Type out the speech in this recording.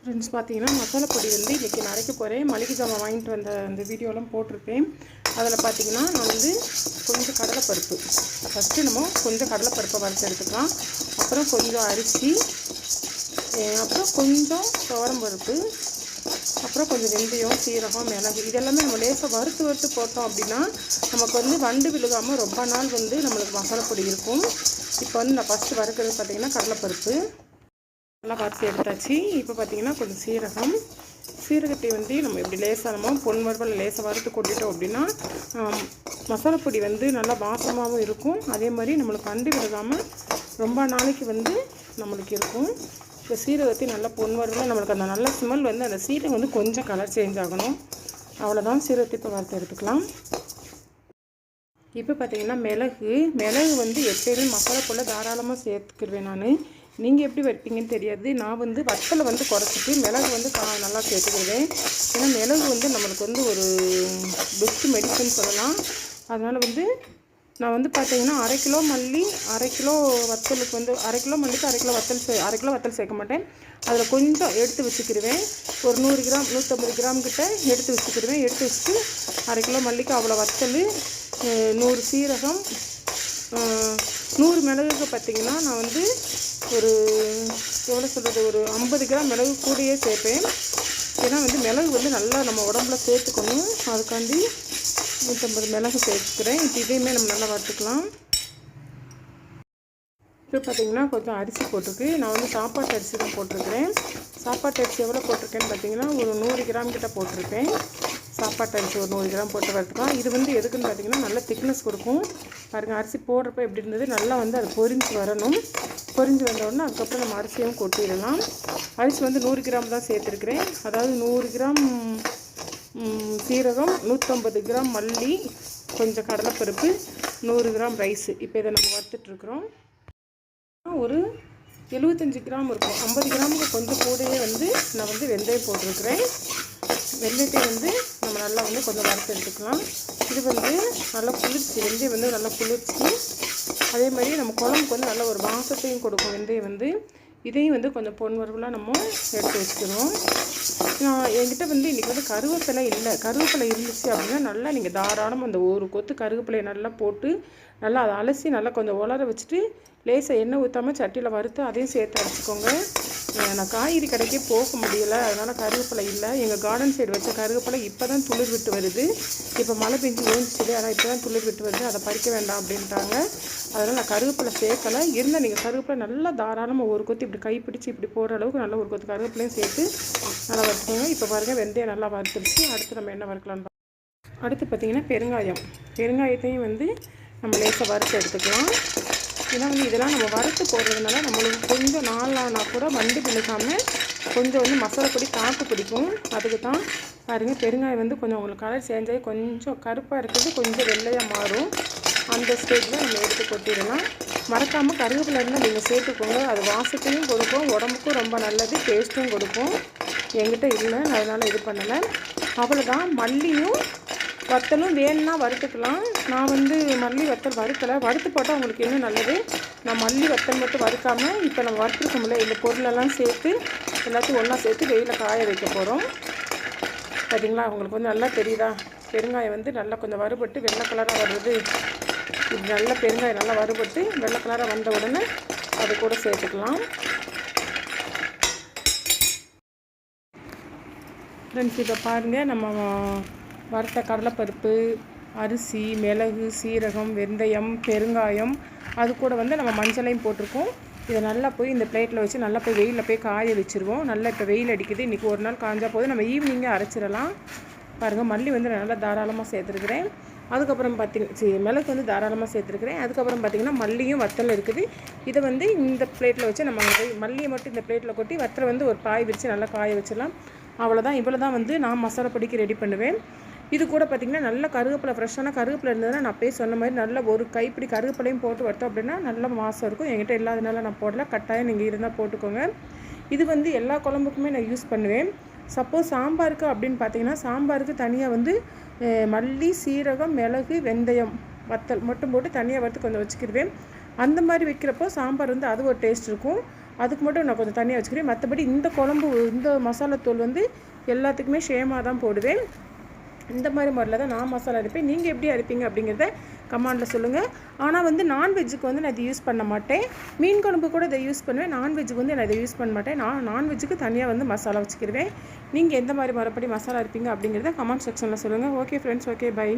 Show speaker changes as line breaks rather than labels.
Friends பார்த்தீங்கன்னா மசாலா பொடி வந்து இன்றைக்கி நான் அரைக்க போகிறேன். மளிகை ஜாமான் வாங்கிட்டு வந்த அந்த வீடியோலாம் போட்டிருப்பேன். அதில் பார்த்தீங்கன்னா நான் வந்து கொஞ்சம் கடலைப்பருப்பு, ஃபஸ்ட்டு நம்ம கொஞ்சம் கடலைப்பருப்பை வறுத்து எடுத்துக்கலாம். அப்புறம் கொஞ்சம் அரிசி, அப்புறம் கொஞ்சம் துவரம்பருப்பு, அப்புறம் கொஞ்சம் வெந்தயம், சீரகம், மிளகு, இதெல்லாமே நம்ம லேசாக வறுத்து போட்டோம் அப்படின்னா நமக்கு வந்து வண்டு விழுகாமல் ரொம்ப நாள் வந்து நம்மளுக்கு மசாலா பொடி இருக்கும். இப்போ வந்து நான் ஃபஸ்ட்டு வறுக்கிறது பார்த்திங்கன்னா கடலைப்பருப்பு நல்லா வறுத்து எடுத்தாச்சு. இப்போ பார்த்திங்கன்னா கொஞ்சம் சீரகத்தை வந்து நம்ம இப்படி லேசாக நம்ம பொன்வறுவல் லேசாக வறுத்து கொட்டிட்டோம் அப்படின்னா மசாலா பொடி வந்து நல்லா வாசமாகவும் இருக்கும். அதே மாதிரி நம்மளுக்கு வண்டு விழுகாமல் ரொம்ப நாளைக்கு வந்து நம்மளுக்கு இருக்கும். இப்போ சீரகத்தை நல்லா பொன்வறுவல் நம்மளுக்கு அந்த நல்ல ஸ்மெல் வந்து அந்த சீரகம் வந்து கொஞ்சம் கலர் சேஞ்ச் ஆகணும். அவ்வளோதான். சீரகத்தை இப்போ வறுத்து எடுத்துக்கலாம். இப்போ பார்த்திங்கன்னா மிளகு வந்து எப்போயுமே மசாலா பொருளை தாராளமாக சேர்த்துக்கிடுவேன் நான். நீங்கள் எப்படி வைப்பீங்கன்னு தெரியாது. நான் வந்து வத்தலை வந்து குறைச்சிட்டு மிளகு வந்து நல்லா சேர்த்துக்கிடுவேன். ஏன்னா மிளகு வந்து நம்மளுக்கு வந்து ஒரு பெஸ்ட்டு மெடிசன் சொல்லலாம். அதனால் வந்து நான் வந்து பார்த்திங்கன்னா அரை கிலோ வத்தலுக்கு வந்து அரை கிலோ மல்லிக்கு அரை கிலோ வத்தல் சேர்க்க மாட்டேன். அதில் கொஞ்சம் எடுத்து வச்சுக்கிடுவேன். ஒரு 100 கிராம் 150 கிராம் கிட்ட எடுத்து வச்சுக்கிடுவேன். எடுத்து வச்சுட்டு அரை கிலோ மல்லிக்கு அவ்வளோ வத்தல், 100 சீரகம், 100 மிளகுக்கு பார்த்திங்கன்னா நான் வந்து ஒரு எவ்வளோ சொல்கிறது, ஒரு 50 கிராம் மிளகு கூடயே சேர்ப்பேன். ஏன்னா வந்து மிளகு வந்து நல்லா நம்ம உடம்புல சேர்த்துக்கணும். அதுக்காண்டி 150 மிளகு சேர்த்துக்கிறேன். இப்போ இதையுமே நம்ம நல்லா வறுத்துக்கலாம். இப்போ பார்த்திங்கன்னா கொஞ்சம் அரிசி போட்டிருக்கு. நான் வந்து சாப்பாட்டு அரிசி தான் போட்டிருக்கிறேன். சாப்பாட்டு அரிசி எவ்வளோ போட்டிருக்கேன்னு பார்த்திங்கன்னா ஒரு 100 கிராம் கிட்ட போட்டிருக்கேன். சாப்பாட்டு அரிசி ஒரு 100 கிராம் போட்டு வறுத்துக்கலாம். இது வந்து எதுக்குன்னு பார்த்திங்கன்னா நல்ல திக்னஸ் கொடுக்கும். பாருங்கள், அரிசி போடுறப்ப எப்படி இருந்தது, நல்லா வந்து அது பொரிஞ்சு வரணும். பொரிஞ்சு வந்தோடனே அதுக்கப்புறம் நம்ம அரிசியும் கொட்டிடலாம். அரிசி வந்து 100 கிராம் தான் சேர்த்துருக்குறேன். அதாவது 100 கிராம் சீரகம், 150 கிராம் மல்லி, கொஞ்சம் கடலைப்பருப்பு, 100 கிராம் ரைஸு. இப்போ இதை நம்ம வறுத்துட்ருக்குறோம். ஒரு 75 கிராம் இருக்கும். 50 கிராமுக்கு கொஞ்சம் கூடயே வந்து நான் வந்து வெந்தயம் போட்டிருக்கிறேன். வெந்தயத்தை வந்து நம்ம நல்லா வந்து கொஞ்சம் வறுத்து எடுத்துக்கலாம். இது வந்து நல்லா குளிர்ச்சி, வெந்தயம் வந்து நல்லா குளிர்ச்சி. அதே மாதிரி நம்ம குழம்புக்கு வந்து நல்ல ஒரு வாசத்தையும் கொடுக்கும் வெந்தயம் வந்து. இதையும் வந்து கொஞ்சம் பொன்வறுவலாக நம்ம எடுத்து வச்சுக்கிறோம். என்கிட்ட வந்து இன்றைக்கி வந்து கருவேப்பிலை இல்லை. கருவேப்பிலை இருந்துச்சு அப்படின்னா நல்லா நீங்கள் தாராளமாக அந்த ஒரு கொத்து கருவேப்பிலையை நல்லா போட்டு நல்லா அதை அலசி நல்லா கொஞ்சம் உலர வச்சுட்டு லேசாக எண்ணெய் ஊற்றாமல் சட்டியில் வறுத்து அதையும் சேர்த்து அரைச்சிக்கோங்க. நான் காய்கறி கடைக்கே போக முடியலை, அதனால் கருவேப்பிலை இல்லை. எங்கள் கார்டன் சைடு வச்ச கருவேப்பிலை இப்போ தான் துளிர் விட்டு வருது. இப்போ மழை பெஞ்சு ஓஞ்சிச்சு, ஆனால் இப்போ தான் துளிர் விட்டு வருது, அதை பறிக்க வேண்டாம் அப்படின்ட்டாங்க. அதனால் நான் கருவேப்பிலை சேர்க்கலை. இருந்தால் நீங்கள் கருவேப்பிலை நல்லா தாராளமாக ஒரு கொத்து இப்படி கைப்பிடிச்சு இப்படி போகிற அளவுக்கு நல்லா ஒரு கொத்து கருவேப்பிலையும் சேர்த்து நல்லா வறுத்துக்கோங்க. இப்போ பாருங்கள், வெந்தயம் நல்லா வறுத்துருச்சு. அடுத்து நம்ம என்ன வறுக்கலான்னு அடுத்து பார்த்திங்கன்னா பெருங்காயத்தையும் வந்து நம்ம லேசாக வறுத்து எடுத்துக்கலாம். ஏன்னா வந்து இதெல்லாம் நம்ம வறுத்து போடுறதுனால நம்மளுக்கு கொஞ்சம் நாளானா கூட வண்டு விழுகாமல் கொஞ்சம் வந்து மசாலா பொடி காற்று பிடிக்கும். அதுக்கு தான் பாருங்கள், பெருங்காயம் வந்து கொஞ்சம் உங்களுக்கு கலர் சேஞ்ச் ஆகி கொஞ்சம் கருப்பாக இருக்கிறது கொஞ்சம் வெள்ளையாக மாறும். அந்த ஸ்டேஜில் நம்ம எடுத்து கொட்டிடலாம். மறக்காமல் கருவேப்பிலை இருந்தால் நீங்கள் சேர்த்துக்கோங்க. அது வாசத்தையும் கொடுக்கும், உடம்புக்கும் ரொம்ப நல்லது, டேஸ்ட்டும் கொடுக்கும். என்கிட்ட இல்லை, அதனால் இது பண்ணலை. அவ்வளோதான். மல்லியும் வத்தலும் வேணும்னா வறுத்துக்கலாம். நான் வந்து மல்லி வத்தல் வறுக்கலை. வறுத்து போட்டால் உங்களுக்கு இன்னும் நல்லது. நான் மல்லி வத்தல் மட்டும் வறுக்காமல் இப்போ நம்ம வறுத்துருக்கோம்ல இந்த பொருளெல்லாம் சேர்த்து எல்லாத்தையும் ஒன்றா சேர்த்து வெயிலில் காய வைக்க போகிறோம். பார்த்தீங்களா, உங்களுக்கு வந்து நல்லா தெரியுதா? பெருங்காயம் வந்து நல்லா கொஞ்சம் வறுபட்டு வெள்ளை கலராக வருது. இது நல்லா பெருங்காயம் நல்லா வறுபட்டு வெள்ளை கலராக வந்த உடனே அது கூட சேர்த்துக்கலாம். ஃப்ரெண்ட்ஸ், இதை பாருங்கள், நம்ம வறுத்த கடலைப்பருப்பு, அரிசி, மிளகு, சீரகம், வெந்தயம், பெருங்காயம், அது கூட வந்து நம்ம மஞ்சளையும் போட்டிருக்கோம். இதை நல்லா போய் இந்த பிளேட்டில் வச்சு நல்லா போய் வெயிலில் போய் காய வச்சுருவோம். நல்லா இப்போ வெயில் அடிக்குது, இன்றைக்கி ஒரு நாள் காஞ்சா போது நம்ம ஈவினிங்கே அரைச்சிடலாம். பாருங்கள், மல்லி வந்து நல்லா தாராளமாக சேர்த்துருக்குறேன். அதுக்கப்புறம் மிளகு வந்து தாராளமாக சேர்த்துருக்குறேன். அதுக்கப்புறம் பார்த்திங்கன்னா மல்லியும் வத்தல் இருக்குது. இதை வந்து இந்த பிளேட்டில் வச்சு நம்ம மல்லியை மட்டும் இந்த பிளேட்டில் கொட்டி வத்தலை வந்து ஒரு பாய் விரித்து நல்லா காய வச்சிடலாம். அவ்வளோதான். இவ்வளோ தான் வந்து நான் மசாலா பொடிக்கு ரெடி பண்ணுவேன். இது கூட பார்த்திங்கன்னா நல்ல கருவேப்பிலை, ஃப்ரெஷ்ஷான கருவேப்பிலை இருந்ததுன்னா நான் போய் சொன்ன மாதிரி நல்ல ஒரு கைப்பிடி கருவேப்பிலையும் போட்டு வறுத்தோம் அப்படின்னா நல்ல வாசம் இருக்கும். என்கிட்ட இல்லாதனால நான் போடல. கட்டாயம் நீங்கள் இருந்தால் போட்டுக்கோங்க. இது வந்து எல்லா குழம்புக்குமே நான் யூஸ் பண்ணுவேன். சப்போஸ் சாம்பாருக்கு அப்படின்னு பார்த்திங்கன்னா சாம்பாருக்கு தனியாக வந்து மல்லி, சீரகம், மிளகு, வெந்தயம், வத்தல் மட்டும் போட்டு தனியாக வறுத்து கொஞ்சம் வச்சுக்கிடுவேன். அந்த மாதிரி வைக்கிறப்போ சாம்பார் வந்து அது ஒரு டேஸ்ட் இருக்கும். அதுக்கு மட்டும் நான் கொஞ்சம் தனியாக வச்சுக்கிறேன். மற்றபடி இந்த குழம்பு இந்த மசாலாத்தூள் வந்து எல்லாத்துக்குமே சேமாக தான் போடுவேன். இந்த மாதிரி முறையில் தான் நான் மசாலா அரைப்பேன். நீங்கள் எப்படி அரைப்பீங்க அப்படிங்கிறத கமெண்டில் சொல்லுங்கள். ஆனால் வந்து நான்வெஜ்ஜுக்கு வந்து நான் இதை யூஸ் பண்ண மாட்டேன். மீன் குழம்பு கூட இதை யூஸ் பண்ணுவேன். நான்வெஜ்ஜுக்கு வந்து நான் இதை யூஸ் பண்ண மாட்டேன். நான் நான்வெஜ்ஜுக்கு தனியாக வந்து மசாலா வச்சுக்கிடுவேன். நீங்கள் எந்த மாதிரி முறைப்படி மசாலா அரைப்பீங்க அப்படிங்கிறத கமெண்ட் செக்ஷனில் சொல்லுங்கள். Okay friends, okay bye.